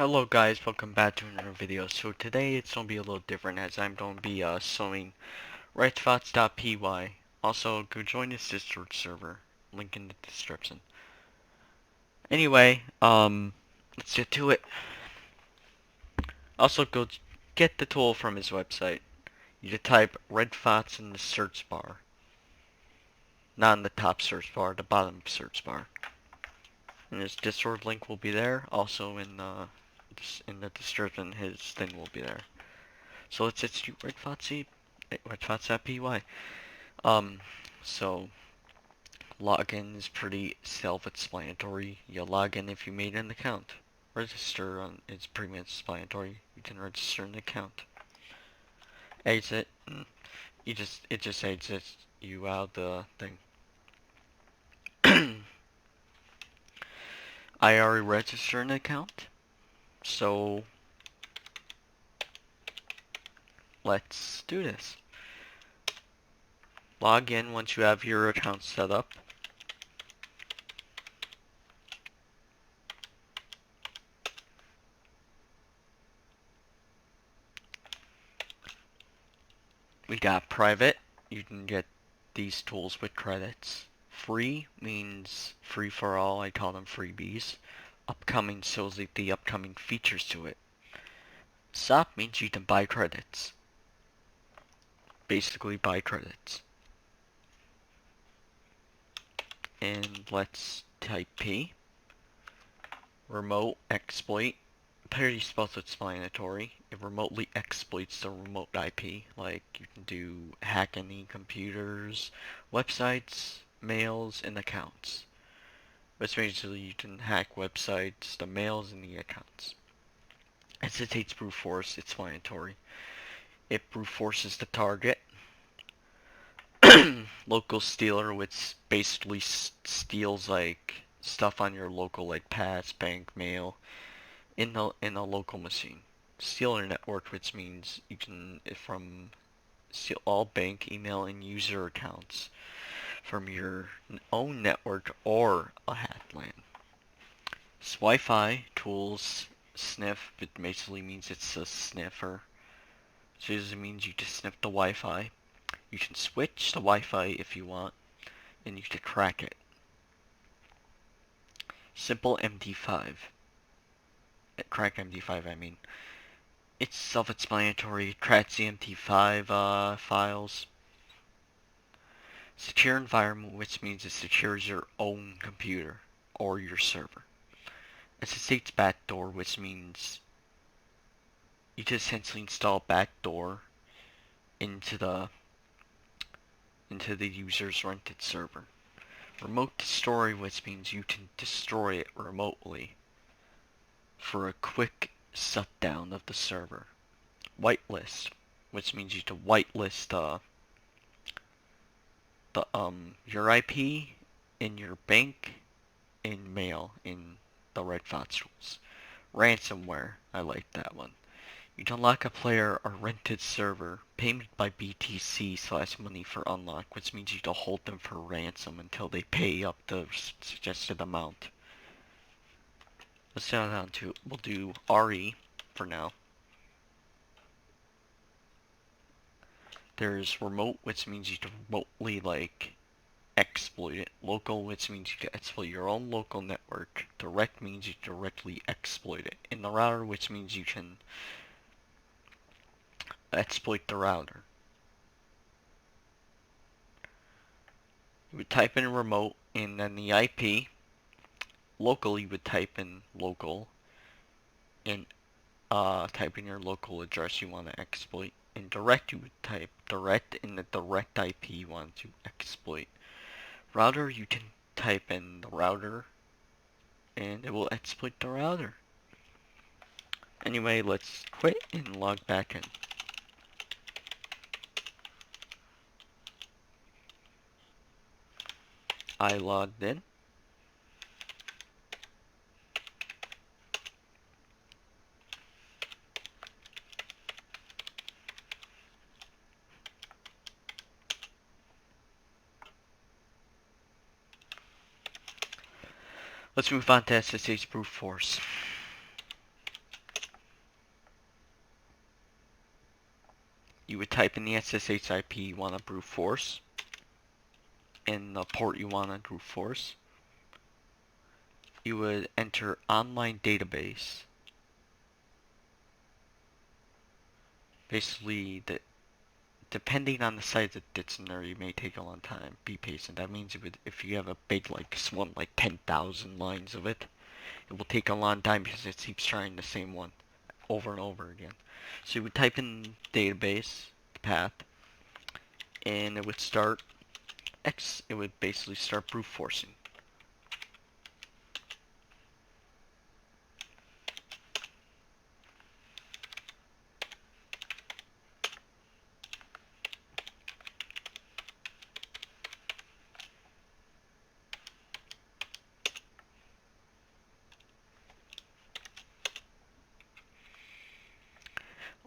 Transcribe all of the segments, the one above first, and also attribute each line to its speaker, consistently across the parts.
Speaker 1: Hello guys, welcome back to another video. So today it's going to be a little different as I'm going to be showing RedFox.py. Also, go join this Discord server. Link in the description. Anyway, let's get to it. Also, go get the tool from his website. You just type RedFox in the search bar. Not in the top search bar, the bottom search bar. And his Discord link will be there. Also in the description, his thing will be there. So let's just do RedFox.py. So login is pretty self-explanatory. You log in if you made an account. Register on it's pretty much explanatory. You can register an account. Exit. It just exits you out the thing. I already registered an account, so let's do this. Log in once you have your account set up. We got private. You can get these tools with credits. Free means free for all. I call them freebies. Upcoming shows like the upcoming features to it. Shop means you can buy credits. Basically buy credits. And let's type P. Remote exploit. Pretty self-explanatory. It remotely exploits the remote IP. Like you can do hack any computers, websites, mails, and accounts. Which basically you can hack websites, the mails, and the accounts. Hesitates brute force, explanatory. It brute forces the target. Local stealer, which basically steals like stuff on your local like pass, bank, mail, in a local machine. Stealer network, which means you can steal all bank, email, and user accounts from your own network or a hacked LAN. Wi-Fi tools sniff, but basically means it's a sniffer. So it means you just sniff the Wi-Fi. You can switch the Wi-Fi if you want, and you can crack it. Simple MD5. Crack MD5, I mean. It's self-explanatory. Cracks the MD5 files. Secure environment, which means it secures your own computer or your server. SSH backdoor, which means you can essentially install backdoor into the user's rented server. Remote destroy, which means you can destroy it remotely for a quick shutdown of the server. Whitelist, which means you can whitelist your IP in your bank, in mail, in the RedFox tools. Ransomware, I like that one. You can unlock a player or rented server, payment by BTC/money for unlock, which means you can hold them for ransom until they pay up the suggested amount. Let's down to, we'll do RE for now. There's remote, which means you can remotely, like, exploit it. Local, which means you can exploit your own local network. Direct means you directly exploit it. And the router, which means you can exploit the router. You would type in remote, and then the IP. Local, you would type in local, and type in your local address you want to exploit. In direct, you would type direct in the direct IP you want to exploit. Router, you can type in the router, and it will exploit the router. Anyway, let's quit and log back in. I logged in. Let's move on to SSH brute force. you would type in the SSH IP you want to brute force, and the port you want to brute force. You would enter online database. Basically, depending on the size of dictionary, you may take a long time. Be patient. That means if you have a big one like 10,000 lines of it, it will take a long time because it keeps trying the same one over and over again. So you would type in database path, and it would start It would basically start brute forcing.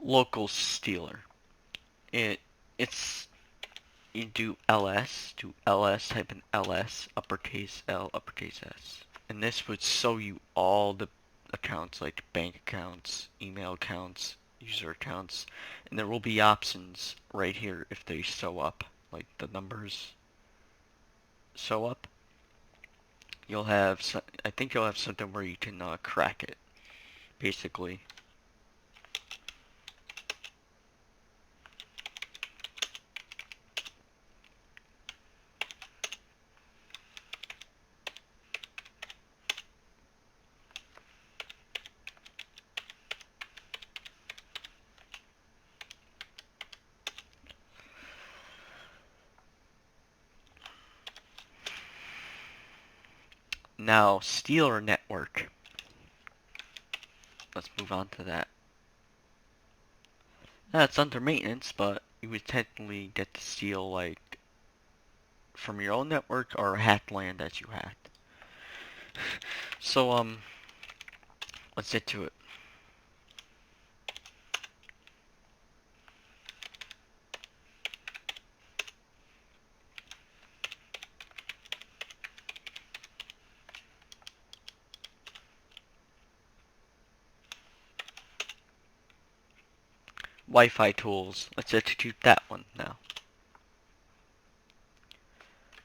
Speaker 1: Local stealer. It's you do ls, type in ls, uppercase L, uppercase S. And this would show you all the accounts, like bank accounts, email accounts, user accounts, and there will be options right here if they show up, like the numbers show up. I think you'll have something where you can crack it, basically. Now, stealer network. Let's move on to that. That's under maintenance, but you would technically get to steal, like, from your own network or hacked land that you hacked. So, let's get to it. Wi-Fi tools. Let's execute that one now.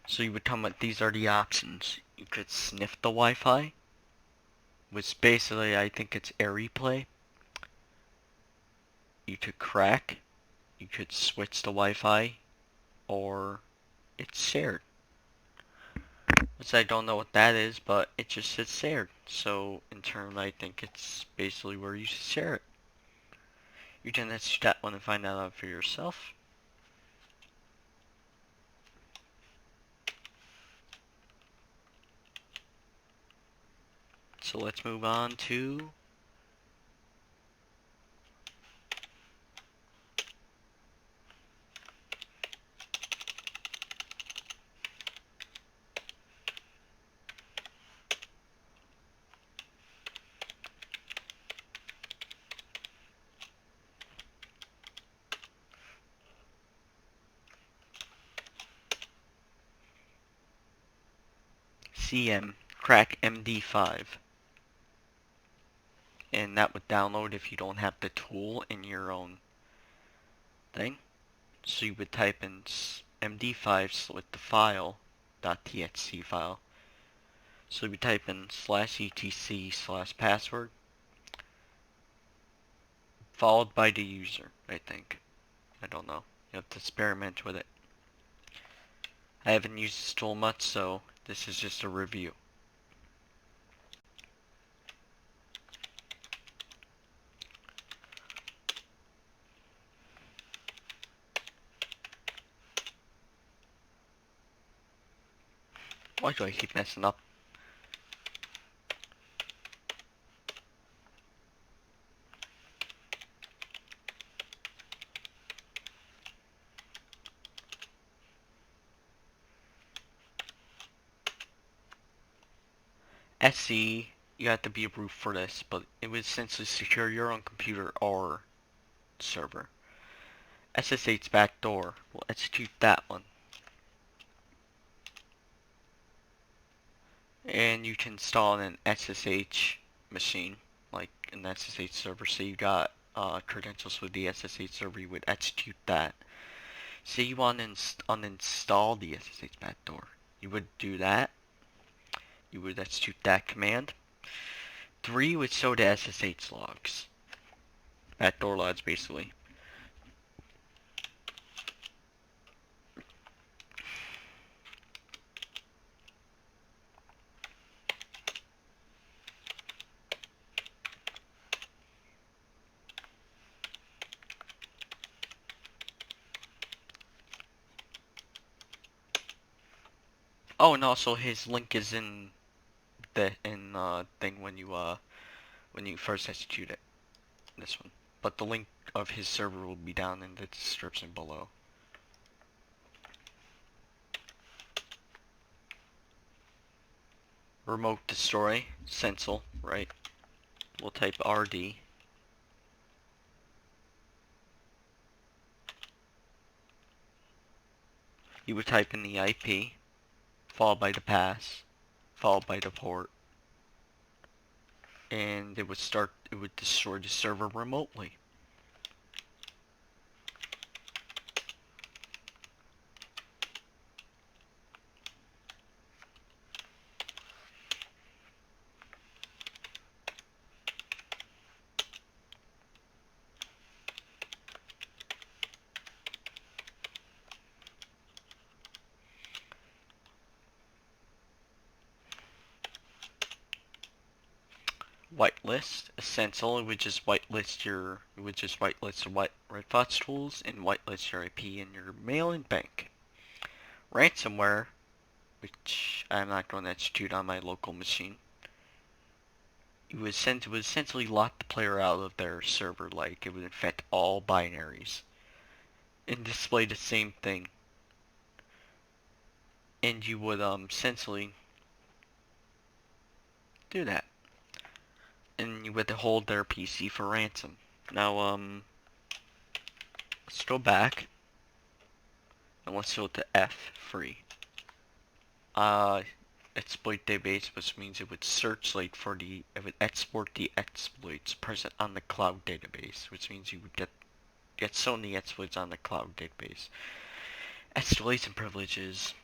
Speaker 1: So you would tell me these are the options. You could sniff the Wi-Fi, which basically I think it's air replay. You could crack. You could switch the Wi-Fi, or it's shared. Which I don't know what that is, but it just says shared. So in turn, I think it's basically where you should share it. You can execute that one and find that out for yourself. So let's move on to CM, crack MD5. And that would download if you don't have the tool in your own thing. So you would type in MD5 with the file, .txt file. So you would type in /etc/password, followed by the user, I think. I don't know. You have to experiment with it. I haven't used this tool much, so this is just a review. Why do I keep messing up? SC, you have to be a root for this, but it would essentially secure your own computer or server. SSH backdoor, we'll execute that one. And you can install an SSH machine, like an SSH server. So you got credentials with the SSH server, you would execute that. Say you want to uninstall the SSH backdoor. You would do that. You would execute that command. 3 would show the SSH logs. Backdoor logs, basically. Oh, and also his link is in the thing when you first execute it. This one. But the link of his server will be down in the description below. Remote destroy, Stencil, right? We'll type RD. You would type in the IP, followed by the pass, followed by the port, and it would destroy the server remotely. Whitelist, Essential, it would just whitelist the RedFox tools and whitelist your IP in your mail and bank. Ransomware, which I'm not going to execute on my local machine. It would essentially lock the player out of their server, like it would infect all binaries and display the same thing. And you would essentially do that. And you would hold their PC for ransom. Now let's go back and let's go to F free. Exploit database, which means it would it would export the exploits present on the cloud database, which means you would get so many exploits on the cloud database. Escalation privileges,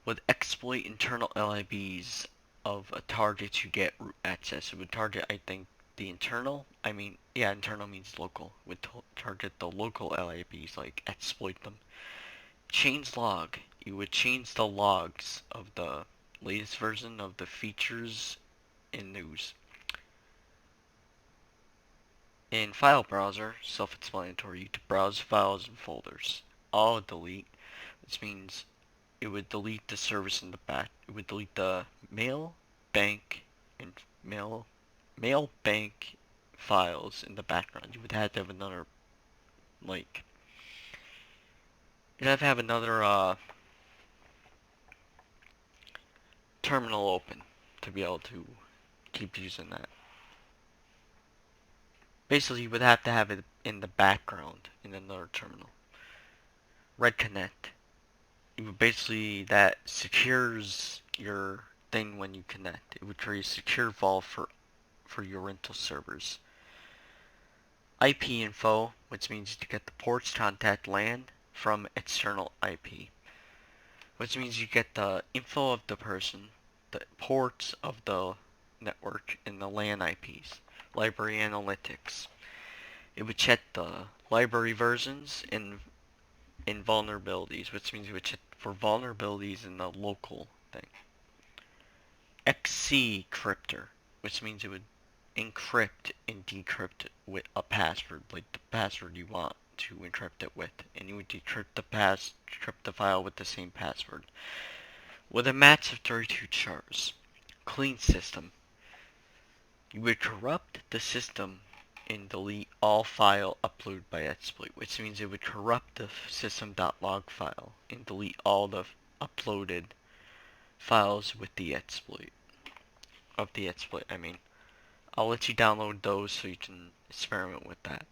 Speaker 1: would exploit internal LIBs of a target to get root access. It would target, I think, the internal. Internal means local. Would target the local LIBs, like exploit them. Change log. You would change the logs of the latest version of the features in news. In file browser, self-explanatory, to browse files and folders. All delete, which means it would delete the service in the back. It would delete the mail, bank, and mail bank files in the background. You would have to have another, like, you'd have to have another terminal open to be able to keep using that. Basically, you would have to have it in the background in another terminal. Red Connect. Basically, that secures your thing when you connect. It would create a secure vault for your rental servers. IP info, which means you get the ports, contact, LAN from external IP. Which means you get the info of the person, the ports of the network, and the LAN IPs. Library analytics. It would check the library versions and vulnerabilities, which means it would check for vulnerabilities in the local thing. XC cryptor, which means it would encrypt and decrypt with a password, like the password you want to encrypt it with, and you would decrypt the file with the same password. With a match of 32 chars. Clean system. You would corrupt the system and delete all file uploaded by exploit, which means it would corrupt the system.log file and delete all the uploaded files with the exploit. I'll let you download those so you can experiment with that.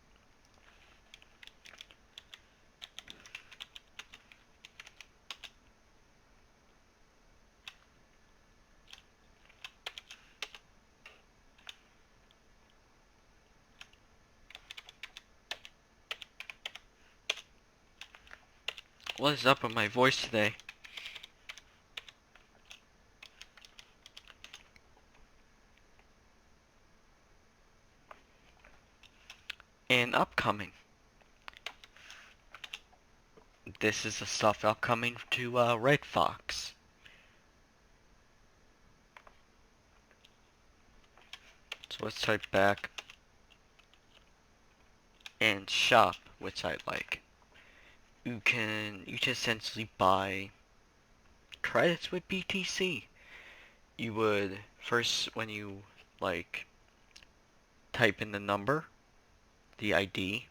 Speaker 1: What is up with my voice today? And upcoming. This is the stuff upcoming to RedFox. So let's type back and shop, which I like. You can essentially buy credits with BTC. You would first, when you like type in the number, the ID.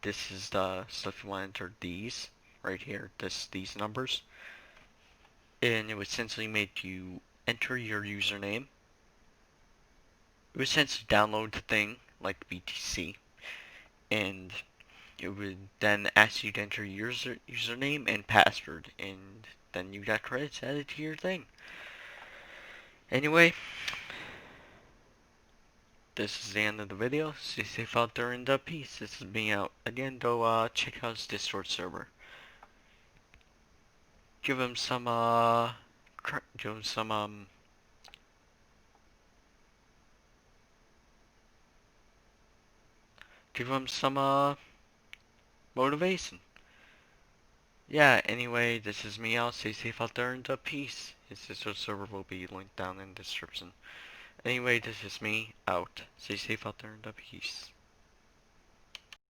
Speaker 1: This is the stuff you want to enter, these right here. These numbers, and it would essentially make you enter your username. It would essentially download the thing like BTC, and it would then ask you to enter your username and password, and then you got credits added to your thing. Anyway, this is the end of the video. Stay safe out there and peace. This is me out. Again, go check out his Discord server. Give him some give him some motivation. Yeah, anyway, this is me out. Stay safe out there and peace. His Discord server will be linked down in the description. Anyway, this is me out. Stay safe out there and peace.